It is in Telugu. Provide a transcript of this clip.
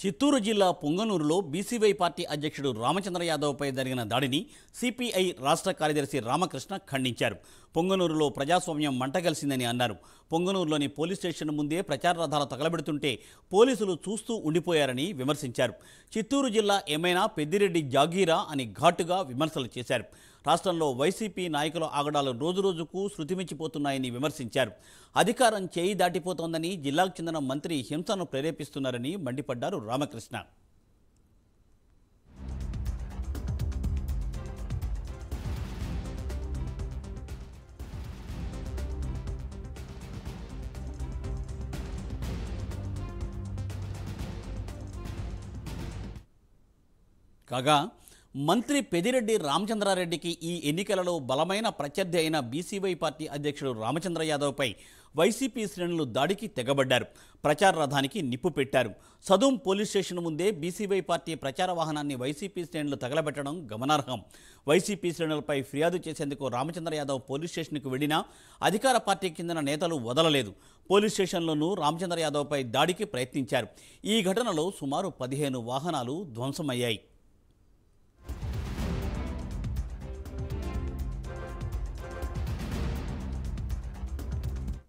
చిత్తూరు జిల్లా పొంగనూరులో బీసీవై పార్టీ అధ్యక్షుడు రామచంద్ర యాదవ్పై జరిగిన దాడిని సిపిఐ రాష్ట్ర కార్యదర్శి రామకృష్ణ ఖండించారు. పొంగనూరులో ప్రజాస్వామ్యం మంటగలిసిందని అన్నారు. పొంగనూరులోని పోలీస్ స్టేషన్ ముందే ప్రచార రథాలు తగలబెడుతుంటే పోలీసులు చూస్తూ ఉండిపోయారని విమర్శించారు. చిత్తూరు జిల్లా ఏమైనా పెద్దిరెడ్డి జాగీరా అని ఘాటుగా విమర్శలు చేశారు. రాష్ట్రంలో వైసీపీ నాయకుల ఆగడాలు రోజురోజుకు శృతిమించిపోతున్నాయని విమర్శించారు. అధికారం చేయి దాటిపోతోందని, జిల్లాకు చెందిన మంత్రి హింసను ప్రేరేపిస్తున్నారని మండిపడ్డారు రామకృష్ణ. కాగా మంత్రి పెద్దిరెడ్డి రామచంద్రారెడ్డికి ఈ ఎన్నికలలో బలమైన ప్రత్యర్థి అయిన బీసీవై పార్టీ అధ్యక్షుడు రామచంద్ర యాదవ్పై వైసీపీ శ్రేణులు దాడికి తెగబడ్డారు. ప్రచార రథానికి నిప్పు పెట్టారు. సదూం పోలీస్ స్టేషన్ ముందే బీసీవై పార్టీ ప్రచార వాహనాన్ని వైసీపీ శ్రేణులు తగలబెట్టడం గమనార్హం. వైసీపీ శ్రేణులపై ఫిర్యాదు చేసేందుకు రామచంద్ర యాదవ్ పోలీస్ స్టేషన్కు వెళ్లినా అధికార పార్టీకి చెందిన నేతలు వదలలేదు. పోలీస్ స్టేషన్లోనూ రామచంద్ర యాదవ్పై దాడికి ప్రయత్నించారు. ఈ ఘటనలో సుమారు 15 వాహనాలు ధ్వంసమయ్యాయి.